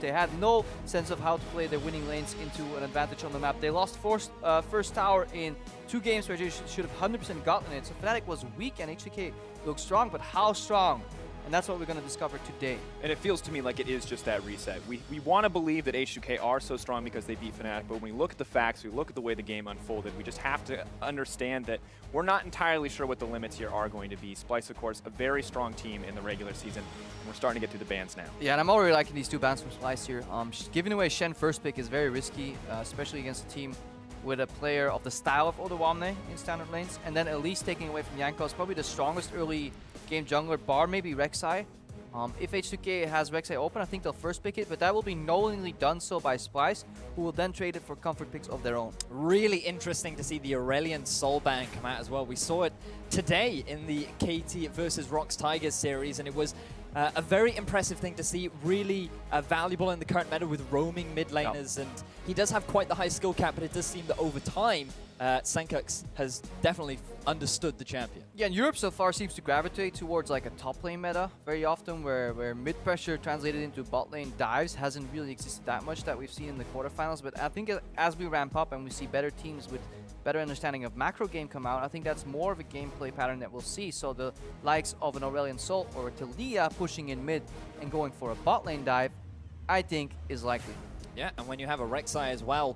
They had no sense of how to play their winning lanes into an advantage on the map. They lost first tower in 2 games where they should have 100% gotten it. So Fnatic was weak and H2K looked strong, but how strong? And that's what we're going to discover today. And it feels to me like it is just that reset. We want to believe that H2K are so strong because they beat Fnatic, but when we look at the facts, we look at the way the game unfolded, we just have to understand that we're not entirely sure what the limits here are going to be. Splyce, of course, a very strong team in the regular season, and we're starting to get through the bans now. Yeah, and I'm already liking these 2 bans from Splyce here. Giving away Shen first pick is very risky, especially against a team with a player of the style of Odoamne in standard lanes, and then at least taking away from Jankos, probably the strongest early game jungler, bar maybe rek'sai. If H2K has rek'sai open, I think they'll first pick it, but that will be knowingly done so by Splyce, who will then trade it for comfort picks of their own. Really interesting to see the Aurelion Soul Ban come out as well. We saw it today in the KT versus Rox Tigers series, and it was a very impressive thing to see, really valuable in the current meta with roaming mid laners, and he does have quite the high skill cap, but it does seem that over time, Sencux has definitely understood the champion. Yeah, and Europe so far seems to gravitate towards like a top lane meta very often, where mid pressure translated into bot lane dives hasn't really existed that much that we've seen in the quarterfinals, but I think as we ramp up and we see better teams with better understanding of macro game come out, I think that's more of a gameplay pattern that we'll see. So the likes of an Aurelion Sol or a taliyah pushing in mid and going for a bot lane dive, I think is likely. Yeah, and when you have a rek'sai as well,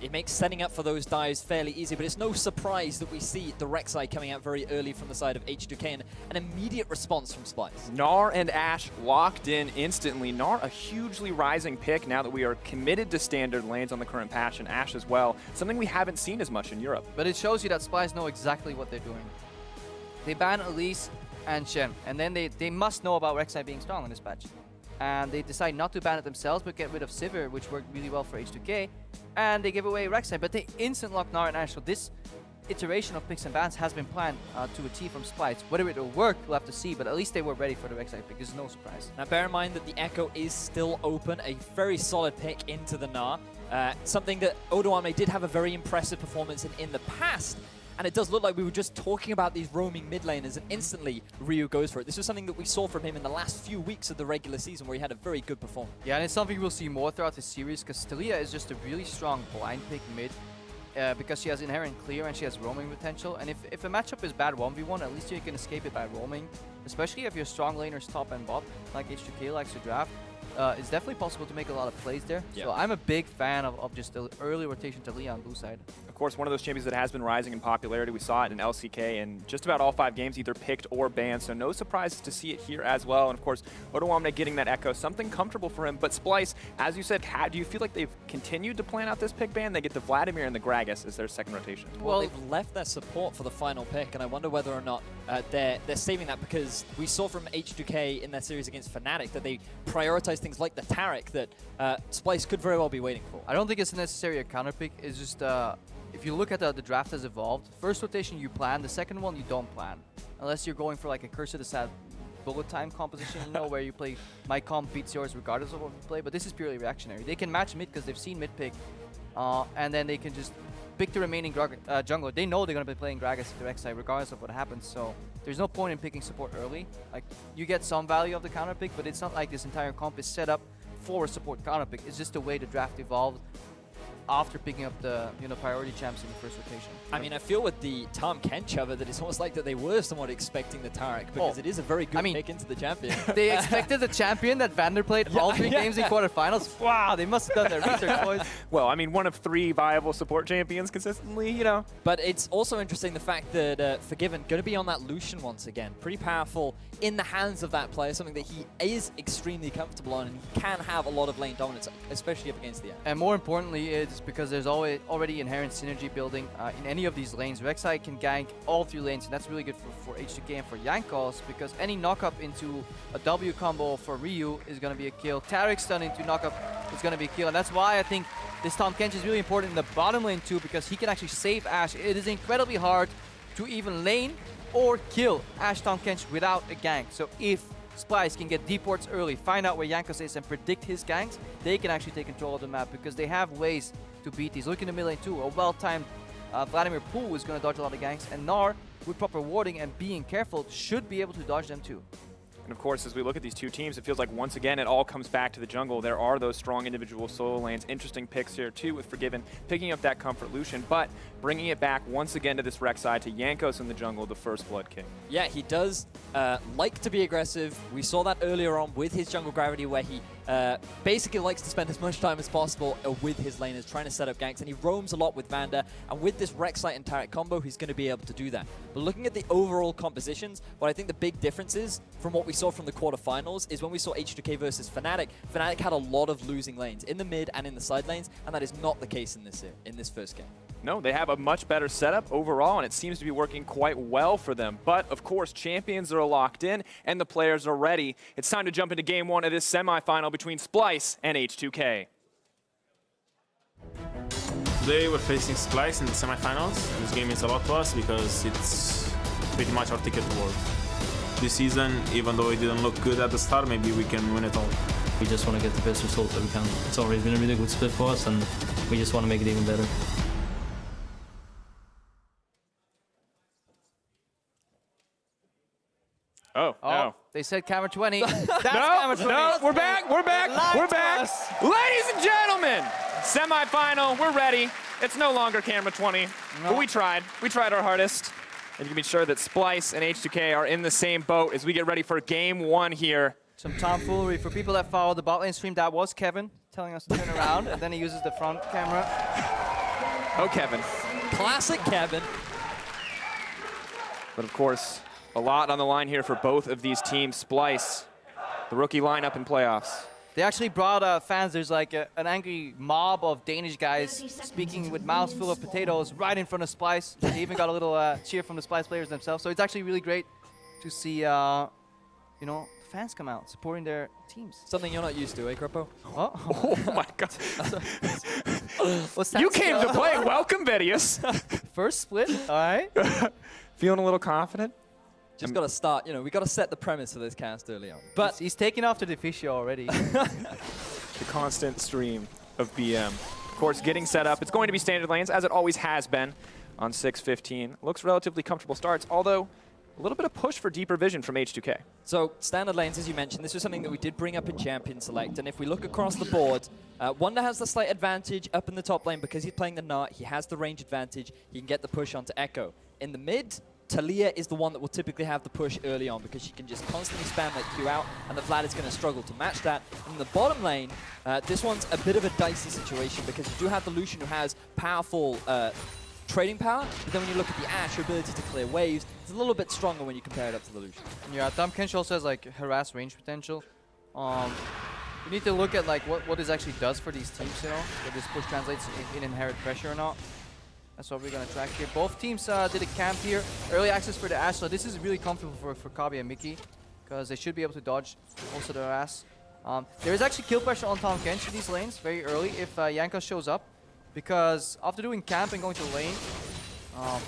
it makes setting up for those dives fairly easy, but it's no surprise that we see the rek'sai coming out very early from the side of H2K and an immediate response from Splyce. Gnar and Ashe locked in instantly. Gnar, a hugely rising pick now that we are committed to standard lanes on the current patch, and Ashe as well, something we haven't seen as much in Europe. But it shows you that Splyce know exactly what they're doing. They ban Elise and Shen, and then they must know about rek'sai being strong in this patch. And they decide not to ban it themselves, but get rid of Sivir, which worked really well for H2K. And they give away rek'sai, but they instant lock Gnar and Ashe. So this iteration of picks and bans has been planned to a T from Splyce. Whether it will work, we'll have to see, but at least they were ready for the rek'sai pick. It's no surprise. Now bear in mind that the Ekko is still open, a very solid pick into the gnar. Something that Odoamne did have a very impressive performance in the past. And it does look like we were just talking about these roaming mid laners, and instantly Ryu goes for it. This was something that we saw from him in the last few weeks of the regular season, where he had a very good performance. Yeah, and it's something we'll see more throughout the series, because taliyah is just a really strong blind pick mid, because she has inherent clear and she has roaming potential. And if a matchup is bad 1v1, at least you can escape it by roaming, especially if your strong laners top and bot, like H2K likes to draft. It's definitely possible to make a lot of plays there. Yeah. So I'm a big fan of just the early rotation taliyah on blue side. Of course, one of those champions that has been rising in popularity. We saw it in LCK and just about all 5 games, either picked or banned. So no surprises to see it here as well. And of course, Odoamne getting that Ekko, something comfortable for him. But Splyce, as you said, do you feel like they've continued to plan out this pick ban? They get the Vladimir and the Gragas as their second rotation. Well, they've left their support for the final pick, and I wonder whether or not they're saving that, because we saw from H2K in their series against Fnatic that they prioritize things like the taric that Splyce could very well be waiting for. I don't think it's necessarily a counter pick. It's just if you look at the draft has evolved, first rotation you plan, the second one you don't plan, unless you're going for like a Curse of the Sad bullet time composition, you know, where you play my comp beats yours regardless of what you play. But this is purely reactionary. They can match mid because they've seen mid pick, and then they can just pick the remaining jungler. They know they're going to be playing Gragas to rek'sai regardless of what happens, so there's no point in picking support early. Like, you get some value of the counter pick, but it's not like this entire comp is set up for a support counter pick. It's just the way the draft evolved after picking up the priority champs in the first rotation. I mean, I feel with the tahm kench of it that it's almost like that they were somewhat expecting the taric, because it is a very good pick into the champion. They expected the champion that Vander played all 3 games in quarterfinals. Wow, they must have done their research, boys. Well, I mean, one of 3 viable support champions consistently, you know. But it's also interesting the fact that Forgiven going to be on that Lucian once again. Pretty powerful in the hands of that player, something that he is extremely comfortable on, and he can have a lot of lane dominance, especially up against the end. And more importantly, it's because there's already inherent synergy building in any of these lanes. rek'sai can gank all 3 lanes, and that's really good for H2K and for Jankos, because any knock-up into a W combo for Ryu is going to be a kill. Taric stun into knock-up is going to be a kill, and that's why I think this tahm kench is really important in the bottom lane too, because he can actually save Ashe. It is incredibly hard to even lane or kill Ashe tahm kench without a gank. So if Splyce can get deep wards early, find out where Jankos is and predict his ganks, they can actually take control of the map, because they have ways to beat these. Look in the mid lane too, a well-timed Vladimir pool is going to dodge a lot of ganks, and Gnar, with proper warding and being careful, should be able to dodge them too. And of course, as we look at these two teams, it feels like once again it all comes back to the jungle. There are those strong individual solo lanes. Interesting picks here too with Forgiven picking up that comfort Lucian, but bringing it back once again to this rek'sai to Jankos in the jungle, the first Blood King. Yeah, he does like to be aggressive. We saw that earlier on with his jungle gravity where he basically likes to spend as much time as possible with his laners trying to set up ganks, and he roams a lot with Vander, and with this rek'sai and taric combo, he's going to be able to do that. But looking at the overall compositions, what I think the big difference is from what we saw from the quarterfinals is when we saw H2K versus Fnatic. Fnatic had a lot of losing lanes in the mid and in the side lanes, and that is not the case in this first game. No, they have a much better setup overall, and it seems to be working quite well for them. But, of course, champions are locked in, and the players are ready. It's time to jump into Game 1 of this semifinal between Splyce and H2K. Today we're facing Splyce in the semifinals. This game means a lot to us because it's pretty much our ticket to world. This season, even though it didn't look good at the start, maybe we can win it all. We just want to get the best result that we can. It's already been a really good split for us, and we just want to make it even better. Oh, no. They said camera 20. That's No, camera 20. no, we're back, we're back, we're back. Ladies and gentlemen, semifinal, we're ready. It's no longer camera 20, but we tried our hardest. And you can be sure that Splyce and H2K are in the same boat as we get ready for Game 1 here. Some tomfoolery. For people that follow the bot lane stream, that was Kevin telling us to turn around, and then he uses the front camera. Oh, Kevin. Classic Kevin. But of course, a lot on the line here for both of these teams. Splyce, the rookie lineup in playoffs. They actually brought fans. There's like an angry mob of Danish guys speaking with mouths full of potatoes right in front of Splyce. They even got a little cheer from the Splyce players themselves. So it's actually really great to see, you know, fans come out supporting their teams. Something you're not used to, eh, Grippo? Oh, Oh my God. What's that? You came to play. Welcome, Vedius. First split. All right. Feeling a little confident? Just got to start, you know, we got to set the premise for this cast early on. But he's taking off the Deficio already. The constant stream of BM. Of course, getting set up. It's going to be standard lanes, as it always has been on 6:15. Looks relatively comfortable starts, although a little bit of push for deeper vision from H2K. So standard lanes, as you mentioned, this was something that we did bring up in Champion Select. And if we look across the board, Wunder has the slight advantage up in the top lane because he's playing the gnar. He has the range advantage. He can get the push onto Ekko. In the mid, taliyah is the one that will typically have the push early on because she can just constantly spam that Q out, and the Vlad is going to struggle to match that. In the bottom lane, this one's a bit of a dicey situation because you do have the Lucian who has powerful trading power, but then when you look at the Ashe, her ability to clear waves is a little bit stronger when you compare it up to the Lucian. Yeah, kench also has like harass range potential. You need to look at like what this actually does for these teams, you know, whether this push translates in inherent pressure or not. That's what we're going to track here. Both teams did a camp here. Early access for the Ashe, so this is really comfortable for Kobbe and MIkyx because they should be able to dodge most of their Ashe. There is actually kill pressure on tahm kench in these lanes very early if Jankos shows up, because after doing camp and going to the lane,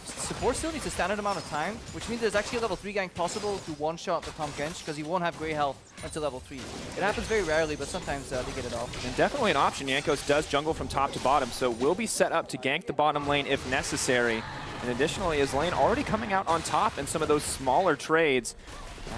support still needs a standard amount of time, which means there's actually a level 3 gank possible to one-shot the tahm kench because he won't have grey health until level 3. It happens very rarely, but sometimes they get it off. And definitely an option. Jankos does jungle from top to bottom, so will be set up to gank the bottom lane if necessary. And additionally, his lane already coming out on top in some of those smaller trades.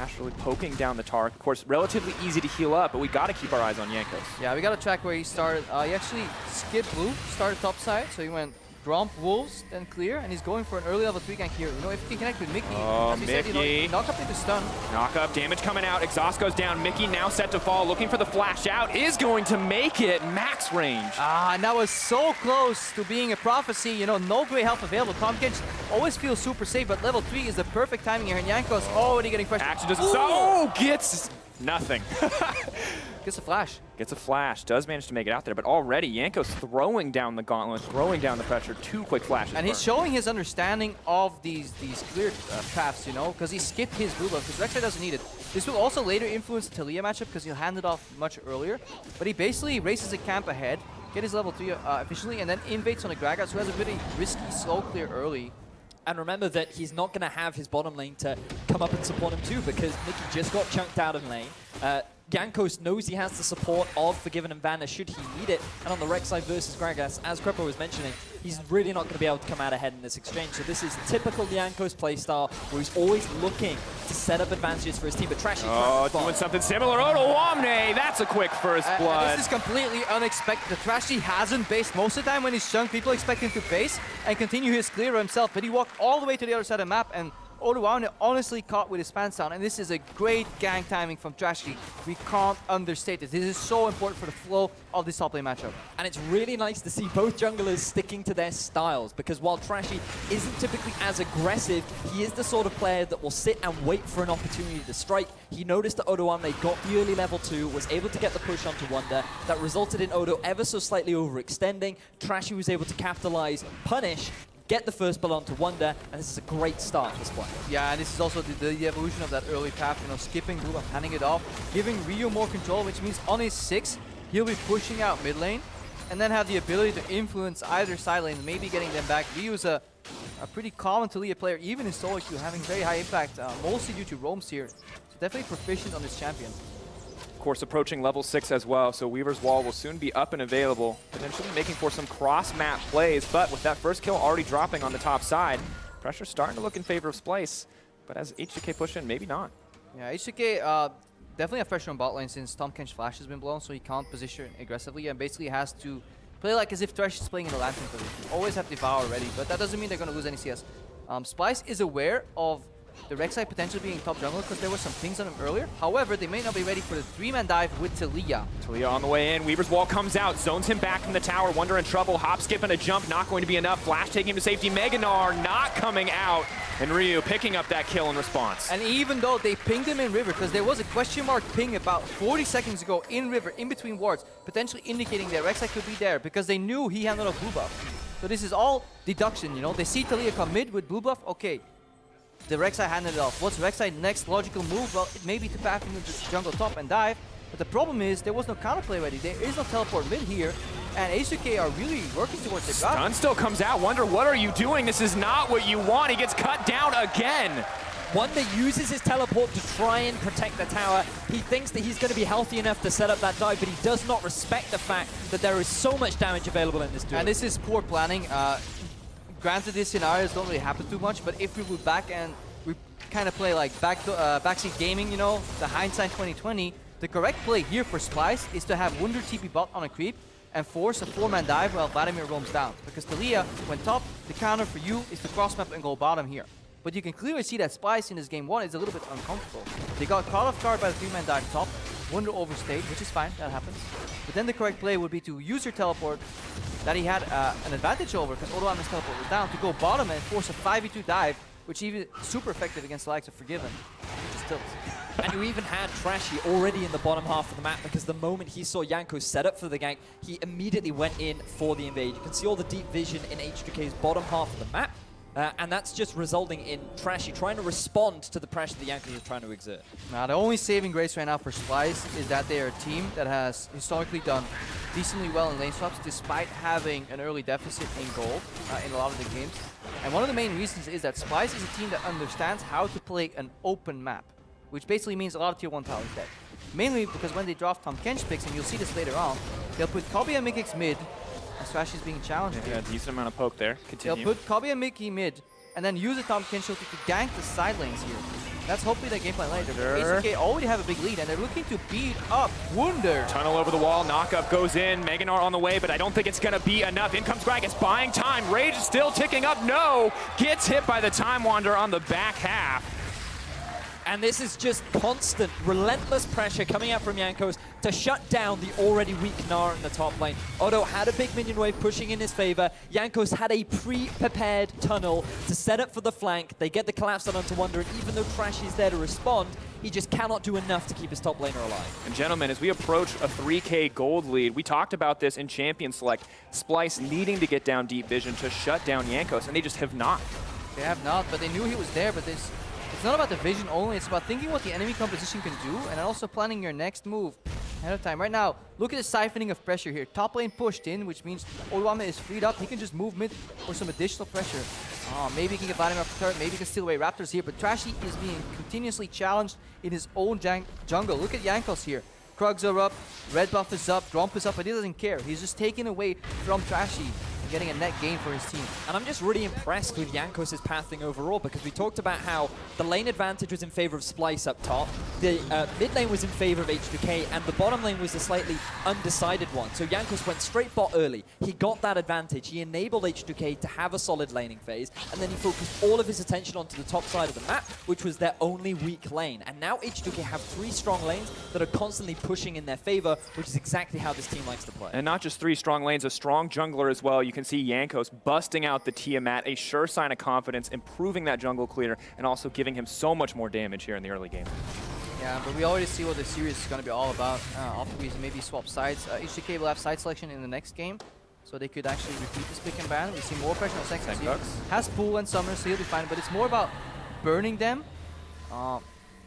Ashe really poking down the taric. Of course, relatively easy to heal up, but we got to keep our eyes on Jankos. Yeah, we got to track where he started. He actually skipped blue, started top side, so he went Gromp, Wolves, then clear, and he's going for an early level 3 gank here. You know, if he can connect with MIkyx, as we said, you know, knock up into stun. Knock up, damage coming out, exhaust goes down, MIkyx now set to fall, looking for the flash out, is going to make it max range. And that was so close to being a prophecy, you know, no great health available. tahm kench always feels super safe, but level 3 is the perfect timing here, and Jankos already getting pressured. Action doesn't, oh, gets nothing. Gets a flash. Gets a flash, does manage to make it out there, but already Jankos throwing down the gauntlet, throwing down the pressure, 2 quick flashes. And he's showing his understanding of these clear paths, you know, because he skipped his blue buff, because rek'sai doesn't need it. This will also later influence the taliyah matchup because he'll hand it off much earlier, but he basically races a camp ahead, get his level 3 efficiently, and then invades on a gragas who has a pretty risky slow clear early. And remember that he's not going to have his bottom lane to come up and support him too, because MIkyx just got chunked out of lane. Jankos knows he has the support of FORG1VEN and Vander should he need it. And on the rek'sai versus gragas, as Krepo was mentioning, he's really not going to be able to come out ahead in this exchange. So this is typical Jankos playstyle, where he's always looking to set up advantages for his team. But Trashy doing something similar. Odoamne, that's a quick first blood. This is completely unexpected. The Trashy hasn't based most of the time when he's chunked. People expect him to base and continue his clear himself, but he walked all the way to the other side of the map, and Odoamne honestly caught with his pants down, and this is a great gang timing from Trashy. We can't understate this. This is so important for the flow of this top lane matchup. And it's really nice to see both junglers sticking to their styles, because while Trashy isn't typically as aggressive, he is the sort of player that will sit and wait for an opportunity to strike. He noticed that Odoamne got the early level 2, was able to get the push onto Wunder. That resulted in Odo ever so slightly overextending. Trashy was able to capitalize, punish, get the first blood onto Wunder, and this is a great start for Splyce. Yeah, and this is also the evolution of that early path, you know, skipping blue and handing it off, giving Ryu more control, which means on his 6, he'll be pushing out mid lane, and then have the ability to influence either side lane, maybe getting them back. Ryu's a pretty common taliyah player, even in solo queue, having very high impact, mostly due to roams here. So definitely proficient on this champion. Of course, approaching level 6 as well, so Weaver's Wall will soon be up and available, potentially making for some cross-map plays, but with that first kill already dropping on the top side, pressure's starting to look in favor of Splyce, but as H2K push in, maybe not. Yeah, H2K definitely have pressure on bot lane since Tahm Kench Flash has been blown, so he can't position aggressively and basically has to play like as if Thresh is playing in the Lantern position. Always have Devour ready, but that doesn't mean they're going to lose any CS. Splyce is aware of the rek'sai potentially being top jungle because there were some things on him earlier. However, they may not be ready for the 3-man dive with taliyah. Taliyah on the way in. Weaver's Wall comes out, zones him back from the tower. Wunder in trouble. Hop, skip, and a jump. Not going to be enough. Flash taking him to safety. Gnar not coming out. And Ryu picking up that kill in response. And even though they pinged him in river, because there was a question mark ping about 40 seconds ago in river, in between wards, potentially indicating that rek'sai could be there because they knew he handled a blue buff. So this is all deduction, you know. They see taliyah come mid with blue buff. Okay. The rek'sai handed it off. What's rek'sai's next logical move? Well, it may be to path into the jungle top and dive, but the problem is there was no counterplay ready. There is no teleport mid here, and H2K are really working towards the god. Stun still comes out. Wunder, what are you doing? This is not what you want. He gets cut down again. Wunder uses his teleport to try and protect the tower. He thinks that he's going to be healthy enough to set up that dive, but he does not respect the fact that there is so much damage available in this duel. And this is poor planning. Granted, these scenarios don't really happen too much, but if we would back and we kind of play like backseat gaming, you know, the hindsight 2020, the correct play here for Splyce is to have Wunder TP bot on a creep and force a 4-man dive while Vladimir roams down. Because taliyah, when top, the counter for you is to cross map and go bottom here. But you can clearly see that Splyce in this game 1 is a little bit uncomfortable. They got caught off guard by the 3-man dive top, Wunder overstayed, which is fine, that happens. But then the correct play would be to use your teleport that he had an advantage over because Odoamne's teleport was down, to go bottom and force a 5v2 dive, which even super effective against the likes of FORG1VEN. Still. And you even had Trashy already in the bottom half of the map because the moment he saw Jankos set up for the gank, he immediately went in for the invade. You can see all the deep vision in H2K's bottom half of the map. And that's just resulting in Trashy trying to respond to the pressure that Jankos is trying to exert. Now, the only saving grace right now for Splyce is that they are a team that has historically done decently well in lane swaps despite having an early deficit in gold in a lot of the games. And one of the main reasons is that Splyce is a team that understands how to play an open map, which basically means a lot of tier 1 towers dead. Mainly because when they draft Tahm Kench picks, and you'll see this later on, they'll put Kobbe and MIkyx mid, as Trashy's being challenged here. Yeah, a decent amount of poke there. Continue. They'll put Kobbe and MIkyx mid, and then use the Tahm Kench to gank the side lanes here. That's hopefully their game plan later. H2K already have a big lead, and they're looking to beat up Wunder. Tunnel over the wall, knockup goes in, Gnar on the way, but I don't think it's gonna be enough. In comes gragas, buying time, Rage is still ticking up, no! Gets hit by the Time Wander on the back half. And this is just constant, relentless pressure coming out from Jankos to shut down the already weak gnar in the top lane. Odo had a big minion wave pushing in his favor. Jankos had a pre-prepared tunnel to set up for the flank. They get the collapse done onto Wunder, and even though Trashy's there to respond, he just cannot do enough to keep his top laner alive. And gentlemen, as we approach a 3K gold lead, we talked about this in Champion Select, Splyce needing to get down deep vision to shut down Jankos, and they just have not. They have not, but they knew he was there, but it's not about the vision only, it's about thinking what the enemy composition can do and also planning your next move ahead of time. Right now, look at the siphoning of pressure here. Top lane pushed in, which means Odoamne is freed up. He can just move mid for some additional pressure. Maybe he can get Vladimir off the turret, maybe he can steal away Raptors here, but Trashy is being continuously challenged in his own jungle. Look at Jankos here. Krugs are up, red buff is up, Gromp is up, but he doesn't care. He's just taking away from Trashy and getting a net gain for his team. And I'm just really impressed with Jankos' pathing overall, because we talked about how the lane advantage was in favor of Splyce up top, the mid lane was in favor of H2K, and the bottom lane was a slightly undecided one. So Jankos went straight bot early. He got that advantage. He enabled H2K to have a solid laning phase, and then he focused all of his attention onto the top side of the map, which was their only weak lane. And now H2K have 3 strong lanes that are constantly pushing in their favor, which is exactly how this team likes to play. And not just 3 strong lanes, a strong jungler as well. You can see Jankos busting out the Tiamat, a sure sign of confidence, improving that jungle clear, and also giving him so much more damage here in the early game. Yeah, but we already see what the series is going to be all about. After we maybe swap sides, H2K will have side selection in the next game, so they could actually repeat this pick and ban. We see more pressure on Sencux. He has pool and summer, so he'll be fine, but it's more about burning them.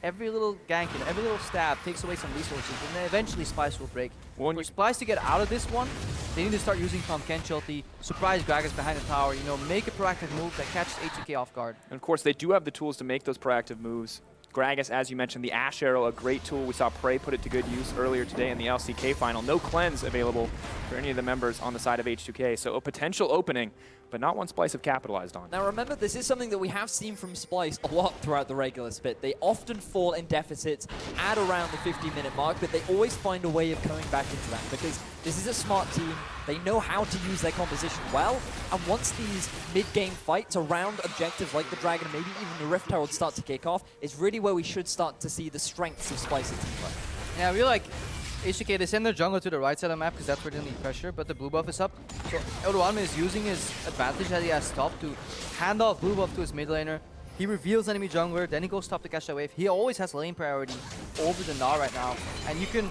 Every little gank and every little stab takes away some resources, and then eventually Splyce will break. For Splyce to get out of this one, they need to start using kench ulti, surprise gragas behind the tower, you know, make a proactive move that catches H2K off guard. And of course, they do have the tools to make those proactive moves. Gragas, as you mentioned, the Ashe arrow, a great tool. We saw Prey put it to good use earlier today in the LCK final. No cleanse available for any of the members on the side of H2K, so a potential opening, but not one Splyce have capitalized on. Now remember, this is something that we have seen from Splyce a lot throughout the regular split. They often fall in deficits at around the 15-minute mark, but they always find a way of coming back into that, because this is a smart team. They know how to use their composition well, and once these mid-game fights around objectives like the Dragon, maybe even the Rift Herald start to kick off, is really where we should start to see the strengths of Splyce's team play. Yeah, I feel like H2K, they send their jungle to the right side of the map because that's where they need pressure, but the blue buff is up. So Odoamne is using his advantage that he has top to hand off blue buff to his mid laner. He reveals enemy jungler, then he goes top to catch that wave. He always has lane priority over the gnar right now, and you can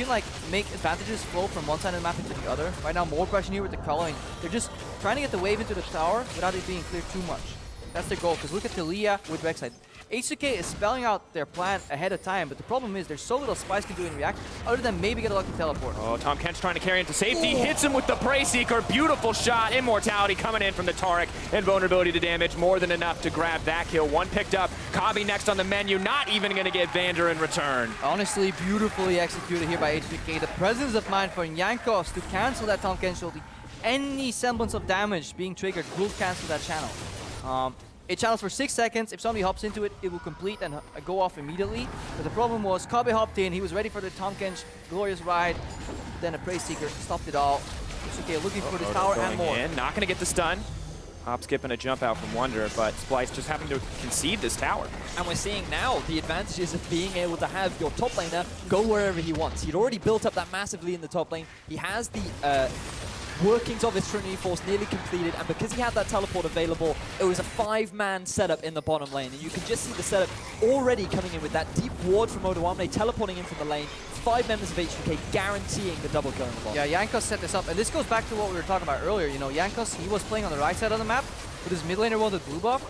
like make advantages flow from one side of the map into the other. Right now, more pressure here with the culling. They're just trying to get the wave into the tower without it being cleared too much. That's their goal, because look at taliyah with rek'sai. H2K is spelling out their plan ahead of time, but the problem is there's so little Splyce can do in React, other than maybe get a lucky teleport. Oh, Tahm Kench trying to carry into safety, hits him with the Prey Seeker, beautiful shot, immortality coming in from the taric, and vulnerability to damage, more than enough to grab that kill. One picked up, Kobbe next on the menu, not even going to get Vander in return. Honestly, beautifully executed here by H2K. The presence of mind for Jankos to cancel that Tahm Kench ulti. Any semblance of damage being triggered will cancel that channel. It channels for 6 seconds. If somebody hops into it, it will complete and go off immediately. But the problem was Kobbe hopped in. He was ready for the Tahm Kench glorious ride. Then a Prey Seeker stopped it all. H2K looking for this tower and more. Not going to get the stun. Hop, skip, and a jump out from Wunder, but Splyce just having to concede this tower. And we're seeing now the advantages of being able to have your top laner go wherever he wants. He'd already built up that massively in the top lane. He has the workings of his Trinity Force nearly completed, and because he had that teleport available, it was a 5-man setup in the bottom lane, and you can just see the setup already coming in with that deep ward from Odoamne teleporting in from the lane. 5 members of H2K guaranteeing the double kill in the bottom. Yeah, Jankos set this up, and this goes back to what we were talking about earlier. You know, Jankos, he was playing on the right side of the map, but his mid laner wanted blue buff.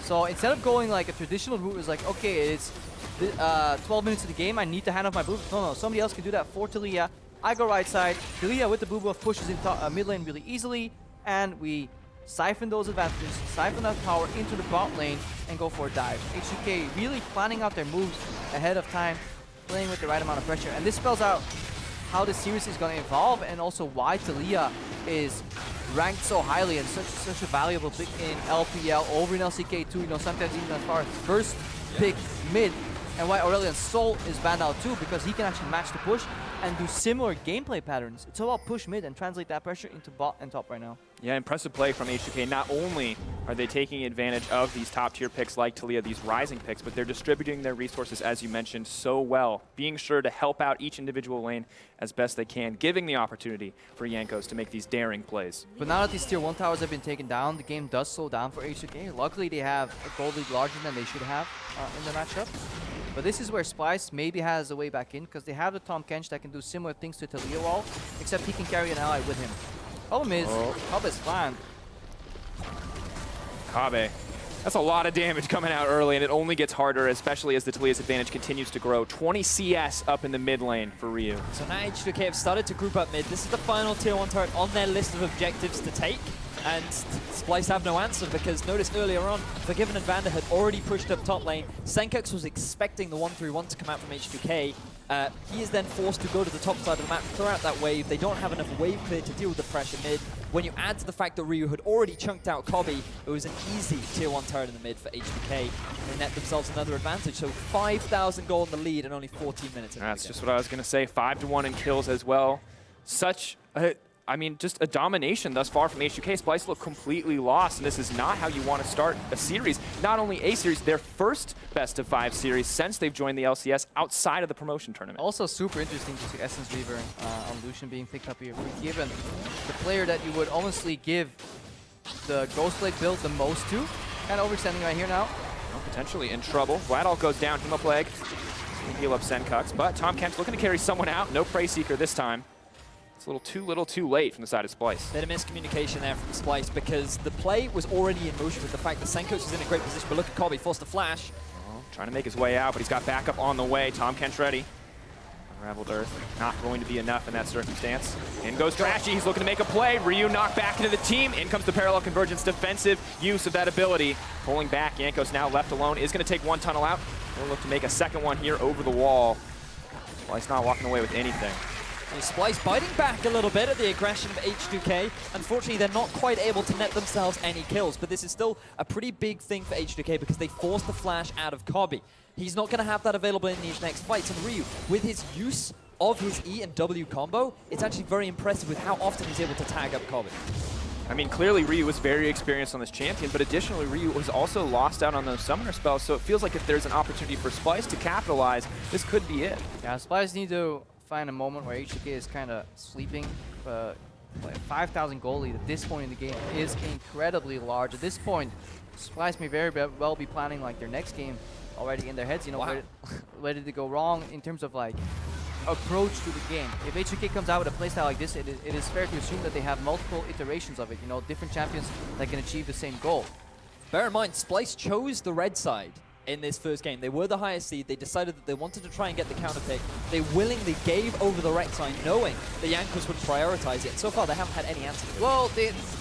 So instead of going like a traditional route, it was like, okay, it's 12 minutes of the game, I need to hand off my blue buff. No, somebody else can do that for taliyah. I go right side, taliyah with the blue buff pushes in mid lane really easily, and we siphon those advantages, siphon that power into the bot lane, and go for a dive. H2K really planning out their moves ahead of time, playing with the right amount of pressure, and this spells out how the series is going to evolve, and also why taliyah is ranked so highly and such a valuable pick in LPL, over in LCK too, you know, sometimes even as far as first pick mid, and why Aurelian's Soul is banned out too, because he can actually match the push and do similar gameplay patterns. It's all about push mid and translate that pressure into bot and top right now. Yeah, impressive play from H2K. Not only are they taking advantage of these top-tier picks like taliyah, these rising picks, but they're distributing their resources, as you mentioned, so well, being sure to help out each individual lane as best they can, giving the opportunity for Jankos to make these daring plays. But now that these tier 1 towers have been taken down, the game does slow down for H2K. Luckily, they have a gold lead larger than they should have in the matchup. But this is where Splyce maybe has a way back in, because they have the Tahm Kench that can do similar things to taliyah wall, except he can carry an ally with him. Problem is, Kobbe's fine. Kobbe. That's a lot of damage coming out early, and it only gets harder, especially as the taliyah's advantage continues to grow. 20 CS up in the mid lane for Ryu. So now H2K have started to group up mid. This is the final tier 1 turret on their list of objectives to take. And Splyce have no answer, because notice earlier on, forg1VEN and Vander had already pushed up top lane. Sencux was expecting the 1-3-1 to come out from H2K, He is then forced to go to the top side of the map, clear out that wave. They don't have enough wave clear to deal with the pressure mid. When you add to the fact that Ryu had already chunked out Kobbe, it was an easy tier 1 turret in the mid for H2K. And they net themselves another advantage. So 5,000 gold in the lead and only 14 minutes in the That's game. just what I was going to say. 5-1 in kills as well. Such a, I mean, just a domination thus far from H2K. Splyce look completely lost, and this is not how you want to start a series. Not only a series, their first best of 5 series since they've joined the LCS outside of the promotion tournament. Also super interesting to see Essence Reaver on Lucian being picked up here. Given the player that you would honestly give the Ghostblade build the most to. Kind of overextending right here now. Well, potentially in trouble. Vladal goes down, Hema Plague. Heal up Sencux, but Tahm Kench looking to carry someone out. No Prey Seeker this time. It's a little too late from the side of Splyce. Bit of miscommunication there from Splyce because the play was already in motion with the fact that Sencux was in a great position, but look at Kobbe, forced to flash. Oh, trying to make his way out, but he's got backup on the way. Tahm Kench ready. Unraveled Earth, not going to be enough in that circumstance. In goes Trashy, he's looking to make a play. Ryu knocked back into the team. In comes the Parallel Convergence, defensive use of that ability. Pulling back, Jankos now left alone, is going to take one tunnel out. We'll look to make a second one here over the wall. Splyce not walking away with anything. And Splyce biting back a little bit at the aggression of H2K. Unfortunately, they're not quite able to net themselves any kills, but this is still a pretty big thing for H2K because they forced the flash out of Kobbe. He's not going to have that available in these next fights, and Ryu, with his use of his E and W combo, it's actually very impressive with how often he's able to tag up Kobbe. I mean, clearly Ryu was very experienced on this champion, but additionally Ryu was also lost out on those summoner spells, so it feels like if there's an opportunity for Splyce to capitalize, this could be it. Yeah, Splyce need to find a moment where H2K is kind of sleeping. Like 5,000 gold lead at this point in the game is incredibly large. At this point, Splyce may very well be planning like their next game already in their heads. You know, where did it go wrong in terms of like approach to the game? If H2K comes out with a playstyle like this, it is fair to assume that they have multiple iterations of it. You know, different champions that can achieve the same goal. Bear in mind, Splyce chose the red side in this first game. They were the highest seed. They decided that they wanted to try and get the counter pick. They willingly gave over the rek'sai, knowing that Jankos would prioritize it. So far, they haven't had any answer to it. Well,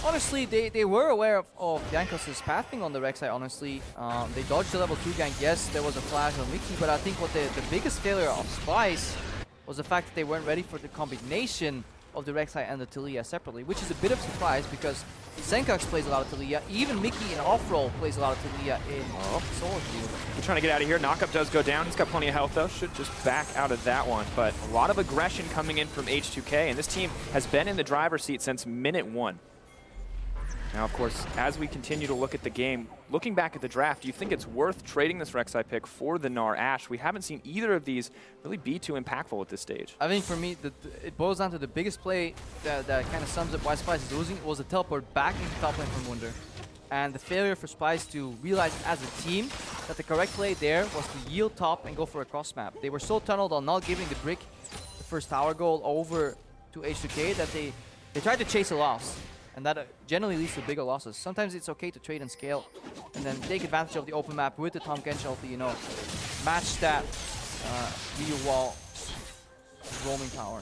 honestly, they were aware of Jankos' pathing on the rek'sai, honestly. They dodged the level 2 gank. Yes, there was a flash on MIkyx, but I think what the biggest failure of Splyce was the fact that they weren't ready for the combination of the rek'sai and the taliyah separately, which is a bit of a surprise because Sencux plays a lot of taliyah. Even Mikyx in off-roll plays a lot of taliyah in solo queue. We're trying to get out of here. Knockup does go down. He's got plenty of health, though. Should just back out of that one. But a lot of aggression coming in from H2K, and this team has been in the driver's seat since minute 1. Now, of course, as we continue to look at the game, looking back at the draft, do you think it's worth trading this rek'sai pick for the gnar Ashe? We haven't seen either of these really be too impactful at this stage. I think for me, it boils down to the biggest play that kind of sums up why Splyce is losing was the teleport back into top lane from Wunder. And the failure for Splyce to realize as a team that the correct play there was to yield top and go for a cross map. They were so tunneled on not giving the brick the first tower goal over to H2K that they tried to chase a loss. And that generally leads to bigger losses. Sometimes it's okay to trade and scale and then take advantage of the open map with the Tahm Kench ulti, you know, match that Ryu wall roaming power.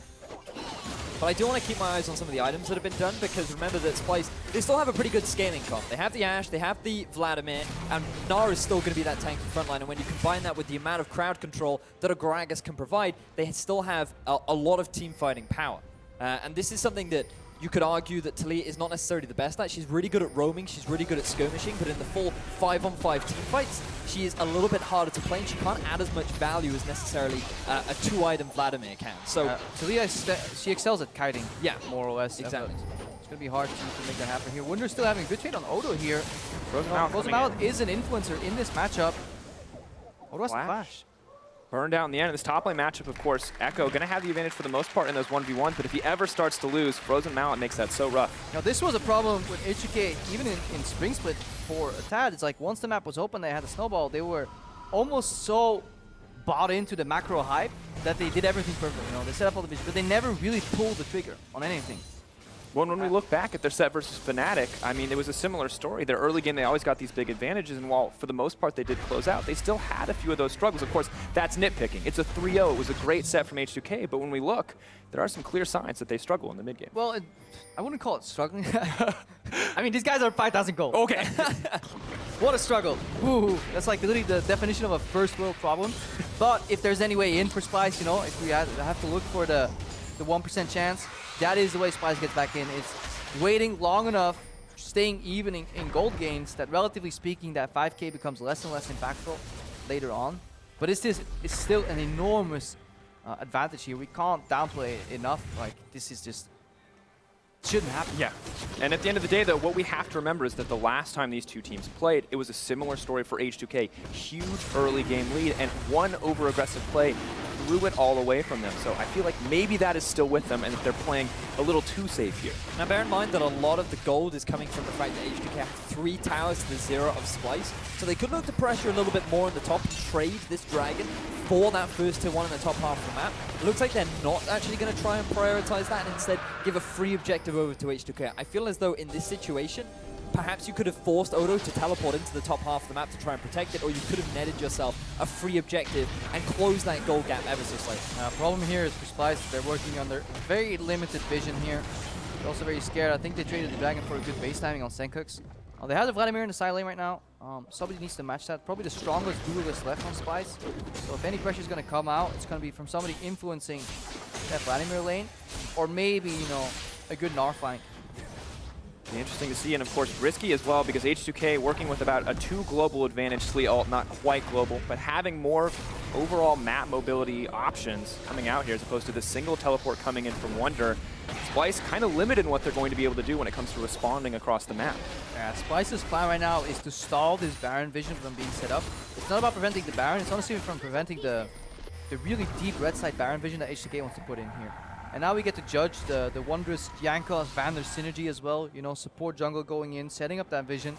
But I do want to keep my eyes on some of the items that have been done because remember that Splyce, they still have a pretty good scaling comp. They have the Ashe, they have the Vladimir, and gnar is still going to be that tanky frontline. And when you combine that with the amount of crowd control that a Gragas can provide, they still have a lot of team fighting power. And this is something that you could argue that taliyah is not necessarily the best at. She's really good at roaming, she's really good at skirmishing, but in the full 5-on-5 team fights, she is a little bit harder to play and she can't add as much value as necessarily a 2-item Vladimir can. So taliyah, she excels at kiting, yeah, more or less. exactly. It's going to be hard to make that happen here. Wunder's still having a good trade on Odo here. Frozen Out is an influencer in this matchup. Odo has to flash. Burned out in the end of this top lane matchup, of course. Ekko going to have the advantage for the most part in those 1v1s, but if he ever starts to lose, Frozen Mallet makes that so rough. Now this was a problem with H2K, even in Spring Split for a tad. It's like once the map was open, they had a snowball. They were almost so bought into the macro hype that they did everything perfectly. You know, they set up all the vision, but they never really pulled the trigger on anything. Well, when we look back at their set versus Fnatic, I mean, it was a similar story. Their early game, they always got these big advantages, and while for the most part they did close out, they still had a few of those struggles. Of course, that's nitpicking. It's a 3-0. It was a great set from H2K, but when we look, there are some clear signs that they struggle in the mid game. Well, I wouldn't call it struggling. I mean, these guys are 5,000 gold. Okay. What a struggle. Ooh, that's like literally the definition of a first world problem. But if there's any way in for Splyce, you know, if we have to look for the 1% chance, that is the way Splyce gets back in. It's waiting long enough, staying even in gold gains, that relatively speaking, that 5K becomes less and less impactful later on. But it's still an enormous advantage here. We can't downplay it enough. Like, this is just shouldn't happen. Yeah. And at the end of the day, though, what we have to remember is that the last time these two teams played, it was a similar story for H2K. Huge early game lead, and one over-aggressive play threw it all away from them. So I feel like maybe that is still with them, and that they're playing a little too safe here. Now bear in mind that a lot of the gold is coming from the fact that H2K have 3 towers to the 0 of Splyce. So they could look to pressure a little bit more in the top and trade this dragon for that first tier 1 in the top half of the map. It looks like they're not actually going to try and prioritize that and instead give a free objective over to H2K. I feel as though in this situation, perhaps you could have forced Odo to teleport into the top half of the map to try and protect it, or you could have netted yourself a free objective and closed that gold gap ever so slightly. Problem here is for Splyce, they're working on their very limited vision here. They're also very scared. I think they traded the dragon for a good base timing on Sencux. They have the Vladimir in the side lane right now. Somebody needs to match that. Probably the strongest duelist left on Splyce. So if any pressure is going to come out, it's going to be from somebody influencing that Vladimir lane, or maybe, you know, a good gnar flank. Be interesting to see, and of course risky as well, because H2K working with about a 2 global advantage. Slee ult not quite global, but having more overall map mobility options coming out here as opposed to the single teleport coming in from Wunder. Splyce kind of limited in what they're going to be able to do when it comes to responding across the map. Yeah, Splyce's plan right now is to stall this Baron vision from being set up. It's not about preventing the Baron, it's honestly from preventing the really deep red side Baron vision that H2K wants to put in here. And now we get to judge the wondrous Jankos Vander synergy as well. You know, support jungle going in, setting up that vision.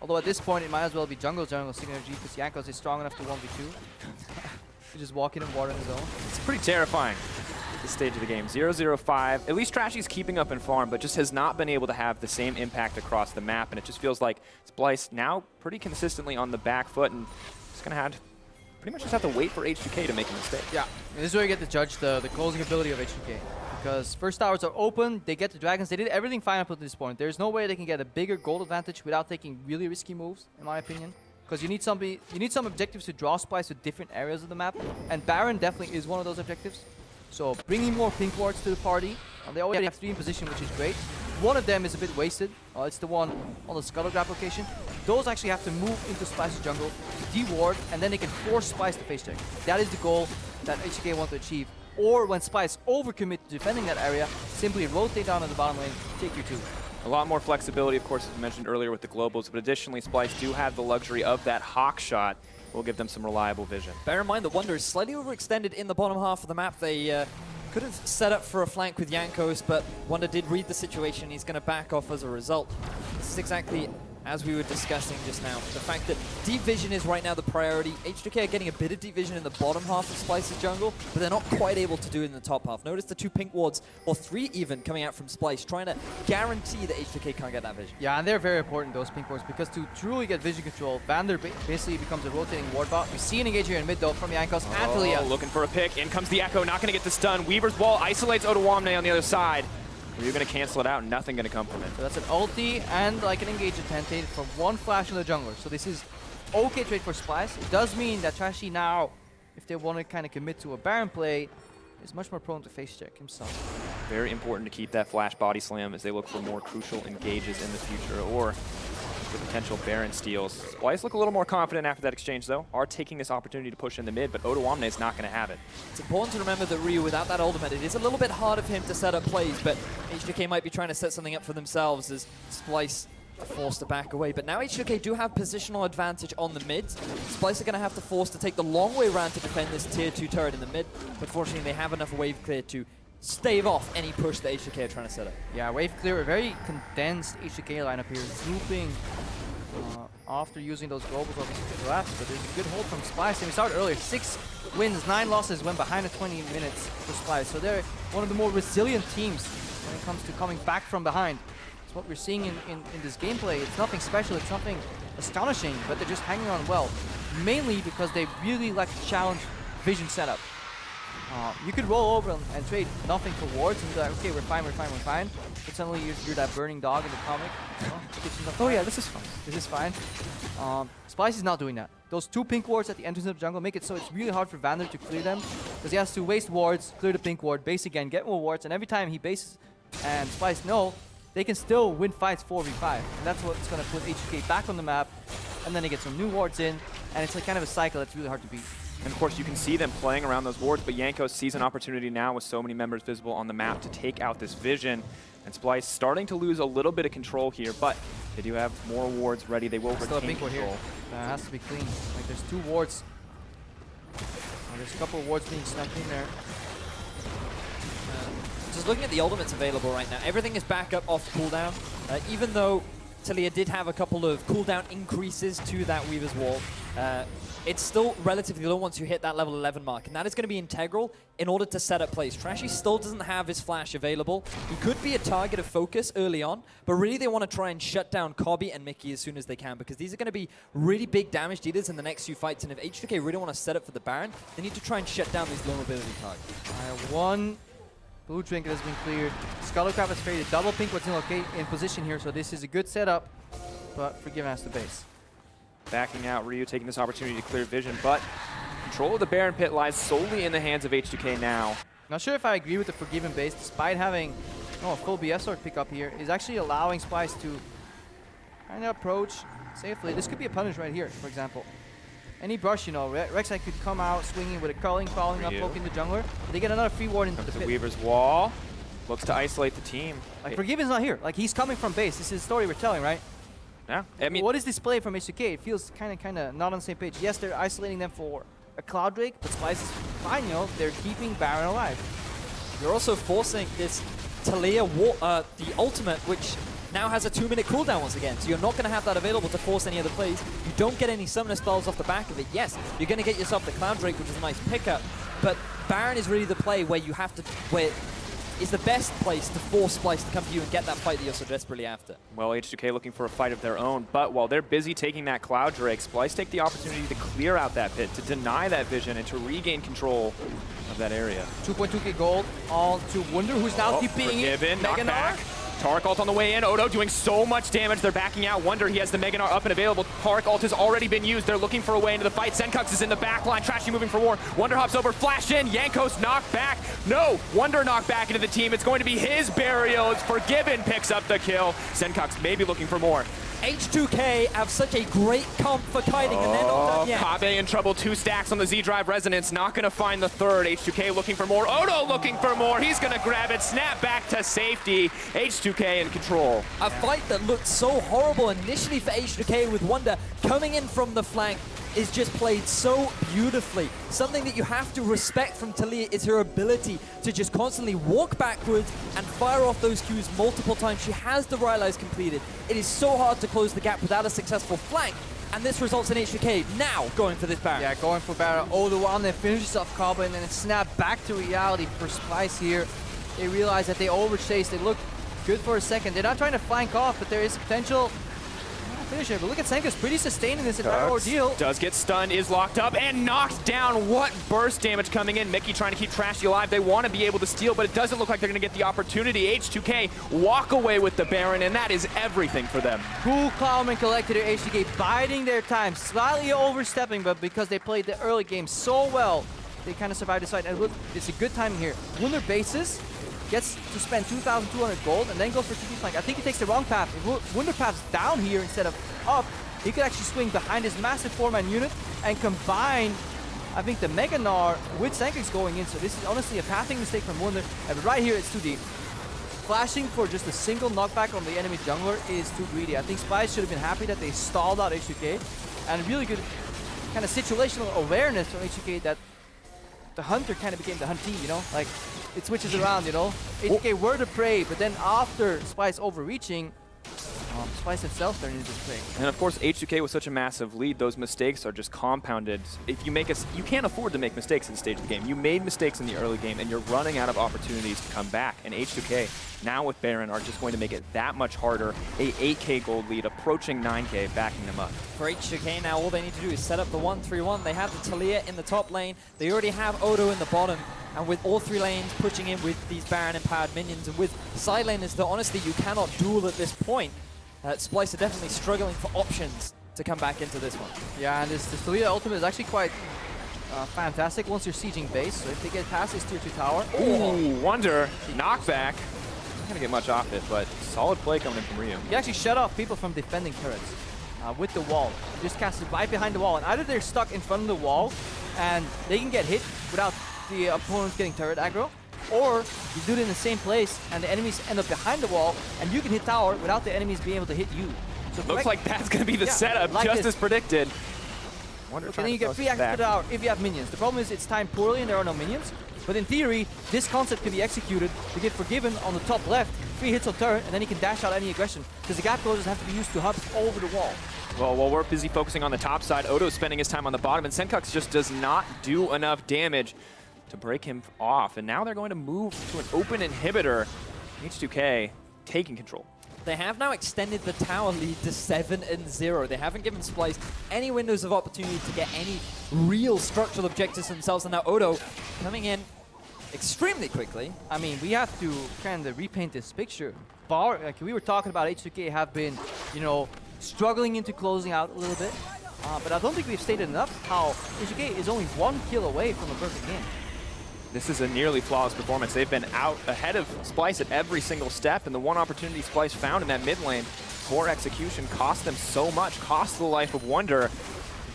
Although at this point it might as well be jungle synergy because Jankos is strong enough to 1v2. To just walk in and water on his own. It's pretty terrifying at this stage of the game. 0-0-5. At least Trashy's keeping up in farm, but just has not been able to have the same impact across the map. And it just feels like Splyce now pretty consistently on the back foot, and it's going to have pretty much just have to wait for H2K to make a mistake. Yeah, and this is where you get to judge the closing ability of H2K. Because first towers are open, they get the dragons, they did everything fine up to this point. There's no way they can get a bigger gold advantage without taking really risky moves, in my opinion. Because you need some objectives to draw Splyce to different areas of the map, and Baron definitely is one of those objectives. So bringing more pink wards to the party, they already have 3 in position, which is great. One of them is a bit wasted. It's the one on the Scuttle Grab location. Those actually have to move into Splyce's jungle, de-ward, and then they can force Splyce to face check. That is the goal that H2K want to achieve. Or when Splyce overcommit to defending that area, simply rotate down to the bottom lane, take your 2. A lot more flexibility, of course, as we mentioned earlier with the globals, but additionally, Splyce do have the luxury of that hawk shot. Will give them some reliable vision. Bear in mind that Wunder is slightly overextended in the bottom half of the map. They could have set up for a flank with Jankos, but Wunder did read the situation. He's going to back off as a result. This is exactly as we were discussing just now. The fact that deep vision is right now the priority. H2K are getting a bit of deep vision in the bottom half of Splyce's jungle, but they're not quite able to do it in the top half. Notice the 2 pink wards, or 3 even, coming out from Splyce, trying to guarantee that H2K can't get that vision. Yeah, and they're very important, those pink wards, because to truly get vision control, Vander basically becomes a rotating ward bot. We see an engage here in mid though from Jankos and taliyah. Looking for a pick. In comes the Ekko, not going to get the stun. Weaver's wall isolates Odoamne on the other side. You're going to cancel it out, nothing going to come from it. So that's an ulti and like an engage attentate from 1 flash on the jungler. So this is okay trade for Splyce. It does mean that Trashy now, if they want to kind of commit to a Baron play, is much more prone to face check himself. Very important to keep that flash body slam as they look for more crucial engages in the future, or the potential Baron steals. Splyce look a little more confident after that exchange, though. Are taking this opportunity to push in the mid, but Odoamne is not going to have it. It's important to remember that Ryu, without that ultimate, it is a little bit hard of him to set up plays, but H2K might be trying to set something up for themselves as Splyce are forced to back away. But now H2K do have positional advantage on the mid. Splyce are going to have to force to take the long way around to defend this tier 2 turret in the mid, but fortunately they have enough wave clear to stave off any push that H2K are trying to set up. Yeah, wave clear, a very condensed H2K lineup here, swooping after using those globals obviously collapse, but there's a good hold from Splyce. And we started earlier, 6 wins, 9 losses when behind the 20 minutes for Splyce. So they're one of the more resilient teams when it comes to coming back from behind. It's what we're seeing in this gameplay. It's nothing special, it's nothing astonishing, but they're just hanging on well. Mainly because they really like to challenge vision setup. You could roll over and trade nothing for wards and be like, okay, we're fine. But suddenly you're that burning dog in the comic. Oh yeah, this is fine. This is fine. Splyce is not doing that. Those 2 pink wards at the entrance of the jungle make it so it's really hard for Vander to clear them, because he has to waste wards, clear the pink ward, base again, get more wards, and every time he bases and Splyce know, they can still win fights 4v5. And that's what's going to put H2K back on the map, and then they get some new wards in, and it's like kind of a cycle that's really hard to beat. And of course, you can see them playing around those wards, but Jankos sees an opportunity now with so many members visible on the map to take out this vision. And Splyce starting to lose a little bit of control here, but they do have more wards ready. They will Still retain a pink ward control. here. Has to be clean. Like there's 2 wards. There's a couple of wards being snuck in there. Just looking at the ultimates available right now, everything is back up off cooldown. Even though taliyah did have a couple of cooldown increases to that Weaver's Wall, it's still relatively low once you hit that level 11 mark, and that is going to be integral in order to set up plays. Trashy still doesn't have his flash available. He could be a target of focus early on, but really they want to try and shut down Kobbe and MIkyx as soon as they can, because these are going to be really big damage dealers in the next few fights, and if H2K really want to set up for the Baron, they need to try and shut down these low mobility targets. One blue trinket has been cleared. Scuttlecraft has traded. Double pink what's in position here, so this is a good setup, but Forgiven has to base. Backing out, Ryu taking this opportunity to clear vision, but control of the Baron pit lies solely in the hands of H2K now. Not sure if I agree with the Forgiven base, despite having a full BS sword pick up here, is actually allowing Splyce to kind of approach safely. This could be a punish right here, for example. Any brush, you know, rek'sai could come out swinging with a culling, following up, poking the jungler. They get another free ward into the pit. Weaver's Wall looks to isolate the team. Like Forgiven's not here. Like he's coming from base. This is the story we're telling, right? Yeah, I mean, what is this play from H2K? It feels kind of not on the same page. Yes, they're isolating them for a Cloud Drake, but Splyce is fine, you know. They're keeping Baron alive. You're also forcing this taliyah the ultimate, which now has a 2-minute cooldown once again, so you're not going to have that available to force any other plays. You don't get any summoner spells off the back of it. Yes, you're going to get yourself the Cloud Drake, which is a nice pickup, but Baron is really the play where you have to, where is the best place to force Splyce to come to you and get that fight that you're so desperately after. Well, H2K looking for a fight of their own, but while they're busy taking that Cloud Drake, Splyce take the opportunity to clear out that pit, to deny that vision, and to regain control of that area. 2.2k gold all to Wunder, who's now keeping it. Knock back. Taric ult on the way in. Odo doing so much damage. They're backing out. Wunder, he has the Mega Gnar up and available. Taric ult has already been used. They're looking for a way into the fight. Sencux is in the back line. Trashy moving for war. Wunder hops over. Flash in. Jankos knocked back. No. Wunder knocked back into the team. It's going to be his burial. It's Forgiven picks up the kill. Sencux maybe looking for more. H2K have such a great comp for kiting, and they're not done yet. Kobbe in trouble, 2 stacks on the Z-Drive Resonance, not gonna find the third. H2K looking for more, Odo looking for more, he's gonna grab it, snap back to safety. H2K in control. A fight that looked so horrible initially for H2K with Wunder coming in from the flank is just played so beautifully. Something that you have to respect from taliyah is her ability to just constantly walk backwards and fire off those Qs multiple times. She has the Rylai's completed. It is so hard to close the gap without a successful flank, and this results in H2K now going for this Baron. Yeah, going for Baron. Odoamne finishes off Kobbe, and then it's snapped back to reality for Splyce here. They realize that they overchased. They look good for a second. They're not trying to flank off, but there is potential finish here. But look at Sencux, pretty sustained in this entire ordeal. Does get stunned, is locked up, and knocked down. What burst damage coming in. MIkyx trying to keep Trashy alive. They want to be able to steal, but it doesn't look like they're going to get the opportunity. H2K walk away with the Baron, and that is everything for them. Cool Cloudman collected here. H2K biding their time, slightly overstepping, but because they played the early game so well, they kind of survived this fight. And look, it's a good timing here. Wunder bases, gets to spend 2,200 gold, and then goes for TP flank. I think he takes the wrong path. If Wunder paths down here instead of up, he could actually swing behind his massive 4-man unit and combine, I think, the Mega Gnar with Sencux going in. So this is honestly a pathing mistake from Wunder. And right here, it's too deep. Flashing for just a single knockback on the enemy jungler is too greedy. I think Splyce should have been happy that they stalled out H2K, and really good kind of situational awareness from H2K that the hunter kind of became the huntee, you know? Like, it switches around, you know? H2K were the prey, but then after Splyce overreaching, Splyce himself started into prey. And of course, H2K with such a massive lead, those mistakes are just compounded. If you make you can't afford to make mistakes at the stage of the game. You made mistakes in the early game, and you're running out of opportunities to come back. And H2K, now with Baron, are just going to make it that much harder. A 8K gold lead, approaching 9K, backing them up. For H2K now, all they need to do is set up the 1-3-1. They have the taliyah in the top lane. They already have Odo in the bottom. And with all 3 lanes pushing in with these Baron-empowered minions, and with side laners that honestly you cannot duel at this point, Splyce are definitely struggling for options to come back into this one. Yeah, and this taliyah ultimate is actually quite fantastic once you're sieging base. So if they get past this tier 2 tower, Ooh, Wunder, knockback. Not gonna get much off it, but solid play coming in from Ryu. he actually shut off people from defending turrets with the wall. He just cast it right behind the wall, and either they're stuck in front of the wall and they can get hit without the opponents getting turret aggro, or you do it in the same place and the enemies end up behind the wall and you can hit tower without the enemies being able to hit you. So Looks like that's gonna be the setup, like just this. as predicted. Wunder And trying then you to get throw free us access to back. tower if you have minions. The problem is it's timed poorly and there are no minions. But in theory, this concept can be executed to get Forgiven on the top left, 3 hits on turret, and then he can dash out any aggression. Because the gap closers have to be used to hubs over the wall. Well, while we're busy focusing on the top side, Odo's spending his time on the bottom, and Sencux just does not do enough damage to break him off. And now they're going to move to an open inhibitor. H2K taking control. They have now extended the tower lead to 7-0. They haven't given Splyce any windows of opportunity to get any real structural objectives themselves. And now Odo coming in extremely quickly. I mean, we have to kind of repaint this picture. Like we were talking about, H2K have been, you know, struggling into closing out a little bit. But I don't think we've stated enough how H2K is only 1 kill away from a perfect game. This is a nearly flawless performance. They've been out ahead of Splyce at every single step, and the one opportunity Splyce found in that mid lane, poor execution, cost them so much, cost the life of Wunder.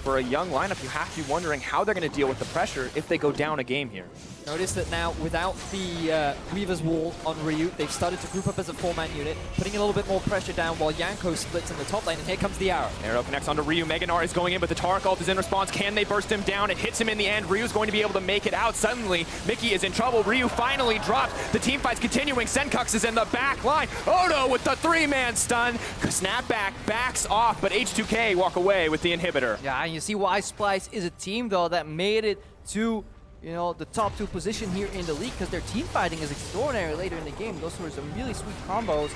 For a young lineup, you have to be wondering how they're going to deal with the pressure if they go down a game here. Notice that now, without the Weaver's Wall on Ryu, they've started to group up as a 4-man unit, putting a little bit more pressure down while Jankos splits in the top lane, and here comes the arrow. Arrow connects onto Ryu. gnar is going in, but the Taric ult is in response. Can they burst him down? It hits him in the end. Ryu's going to be able to make it out. Suddenly, MIkyx is in trouble. Ryu finally dropped. The team fight's continuing. Sencux is in the back line. Odo with the 3-man stun. Snapback backs off, but H2K walk away with the inhibitor. Yeah, and you see why Splyce is a team, though, that made it to, you know, the top 2 position here in the league, because their team fighting is extraordinary later in the game. Those were some really sweet combos,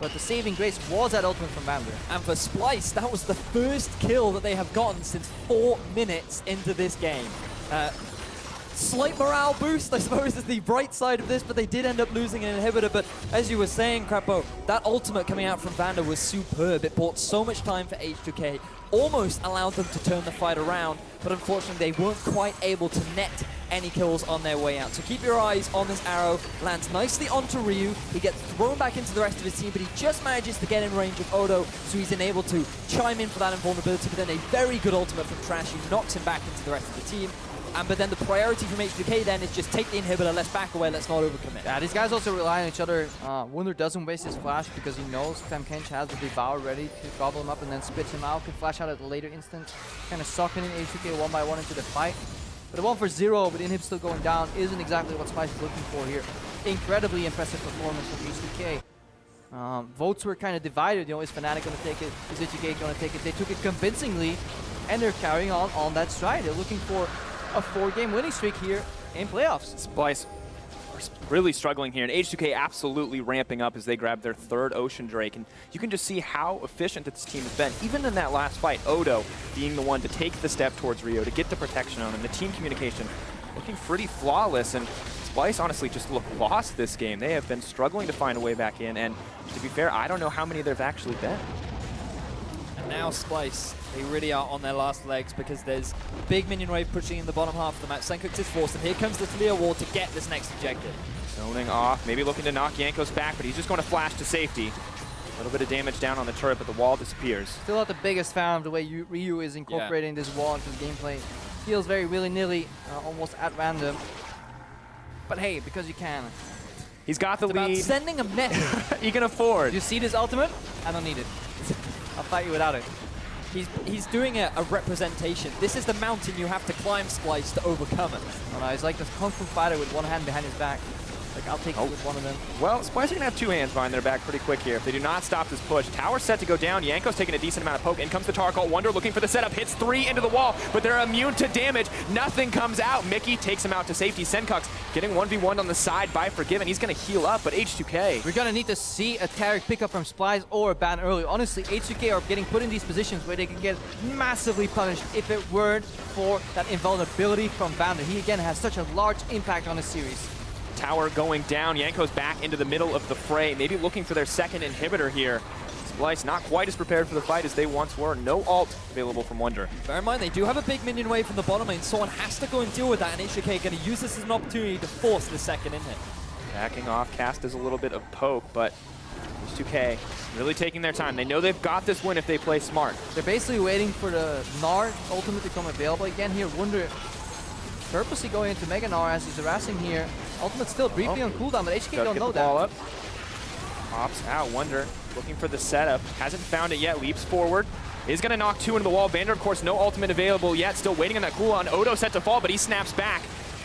but the saving grace was that ultimate from Vander. And for Splyce, that was the first kill that they have gotten since 4 minutes into this game. Slight morale boost, I suppose, is the bright side of this, but they did end up losing an inhibitor. But as you were saying, Crapo, that ultimate coming out from Vander was superb. It bought so much time for H2K, almost allowed them to turn the fight around, but unfortunately they weren't quite able to net any kills on their way out. So keep your eyes on this arrow. Lands nicely onto Ryu. He gets thrown back into the rest of his team, but he just manages to get in range of Odo, so he's able to chime in for that invulnerability. But then a very good ultimate from Trashy knocks him back into the rest of the team. But then the priority from H2K then is just take the inhibitor, let's back away, let's not overcommit. Yeah, these guys also rely on each other. Wunder doesn't waste his flash because he knows kench has the devour ready to gobble him up and then spits him out. Can flash out at a later instant, kind of sucking in H2K 1 by 1 into the fight. But a 1 for 0 with inhib still going down isn't exactly what Splyce is looking for here. Incredibly impressive performance from H2K. Votes were kind of divided, you know, is Fnatic going to take it, is H2K going to take it? They took it convincingly, and they're carrying on that stride. They're looking for a 4-game winning streak here in playoffs. Splyce are really struggling here, and H2K absolutely ramping up as they grab their 3rd Ocean Drake. And you can just see how efficient this team has been. Even in that last fight, Odo being the one to take the step towards Rio, to get the protection on him, the team communication looking pretty flawless. And Splyce honestly just looked lost this game. They have been struggling to find a way back in, and to be fair, I don't know how many there've actually been. And now Splyce, they really are on their last legs because there's big minion wave pushing in the bottom half of the map. Sencux is forced, and here comes the taliyah wall to get this next objective. Zoning off, maybe looking to knock Jankos back, but he's just going to flash to safety. A little bit of damage down on the turret, but the wall disappears. Still not the biggest fan of the way Ryu is incorporating this wall into the gameplay. Feels very willy-nilly, almost at random. But hey, because you can. He's got the It's about lead. sending a message. He can afford. Do you see this ultimate? I don't need it. I'll fight you without it. He's doing a representation. This is the mountain you have to climb, Splyce, to overcome it. Oh no, he's like this kung fu fighter with one hand behind his back. Like, I'll take it with one of them. Well, Splyce are going to have two hands behind their back pretty quick here if they do not stop this push. Tower set to go down. Jankos taking a decent amount of poke. In comes the taric. Wunder looking for the setup. Hits 3 into the wall, but they're immune to damage. Nothing comes out. MIkyx takes him out to safety. Sencux getting 1v1 on the side by FORG1VEN. He's going to heal up, but H2K. We're going to need to see a taric pickup from Splyce or a ban early. Honestly, H2K are getting put in these positions where they can get massively punished if it weren't for that invulnerability from Vander. He again has such a large impact on the series. Tower going down. Jankos back into the middle of the fray, maybe looking for their second inhibitor here. Splyce not quite as prepared for the fight as they once were. No ult available from Wunder. Bear in mind, they do have a big minion wave from the bottom lane. Someone has to go and deal with that, and H2K going to use this as an opportunity to force the second in hit. Backing off, cast is a little bit of poke, but H2K really taking their time. They know they've got this win if they play smart. They're basically waiting for the gnar ultimate to come available again here. Wunder purposely going into Mega Gnar as he's harassing here. Ultimate still briefly on cooldown, but HK don't know that. Ball up. Pops out. Wunder looking for the setup. Hasn't found it yet. Leaps forward. Is going to knock 2 into the wall. Vander, of course, no ultimate available yet. Still waiting on that cooldown. Odo set to fall, but he snaps back.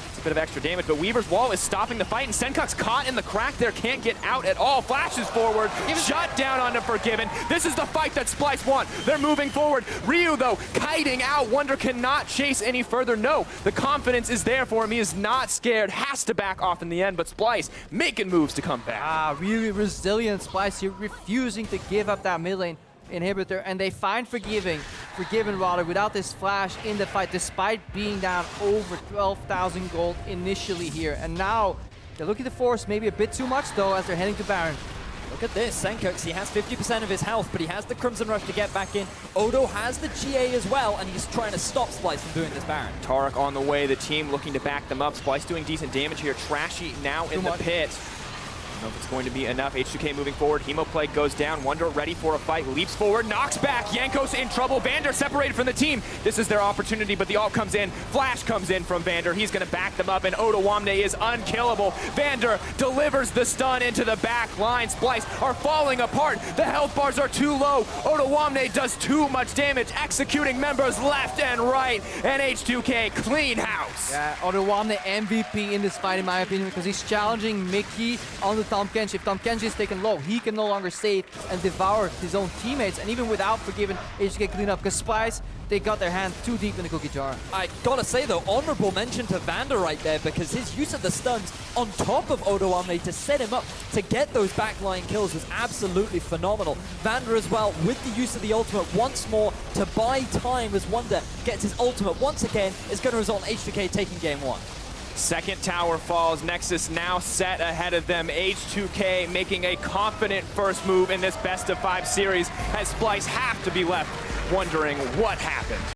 It's a bit of extra damage, but Weaver's wall is stopping the fight, and Sencux caught in the crack there. Can't get out at all. Flashes forward. Shut down onto FORG1VEN. This is the fight that Splyce want. They're moving forward. Ryu, though, kiting out. Wunder cannot chase any further. No, the confidence is there for him. He is not scared. Has to back off in the end, but Splyce making moves to come back. Really resilient Splyce here, refusing to give up that mid lane inhibitor, and they find FORG1VEN rather without this flash in the fight, despite being down over 12,000 gold initially here. And now they're looking to force maybe a bit too much though as they're heading to Baron. Look at this, Sencux, he has 50% of his health, but he has the Crimson Rush to get back in. Odo has the GA as well, and he's trying to stop Splyce from doing this Baron. Taric on the way, the team looking to back them up. Splyce doing decent damage here. Trashy now in the pit. I don't know if it's going to be enough. H2K moving forward. Hemoplague goes down. Wunder ready for a fight. Leaps forward. Knocks back. Jankos in trouble. Vander separated from the team. This is their opportunity, but the ult comes in. Flash comes in from Vander. He's going to back them up, and Odoamne is unkillable. Vander delivers the stun into the back line. Splyce are falling apart. The health bars are too low. Odoamne does too much damage, executing members left and right, and H2K clean house. Yeah, Odoamne MVP in this fight in my opinion, because he's challenging MIkyx on the tahm kench. If tahm kench is taken low, he can no longer save and devour his own teammates. And even without FORG1VEN, HK clean up, because Splyce, they got their hand too deep in the cookie jar. I gotta say though, honorable mention to Vander right there, because his use of the stuns on top of Odoamne to set him up to get those backline kills was absolutely phenomenal. Vander as well with the use of the ultimate once more to buy time as Wunder gets his ultimate once again is going to result in H2K taking game 1. Second tower falls. Nexus now set ahead of them. H2K making a confident first move in this best of 5 series as Splyce have to be left wondering what happened.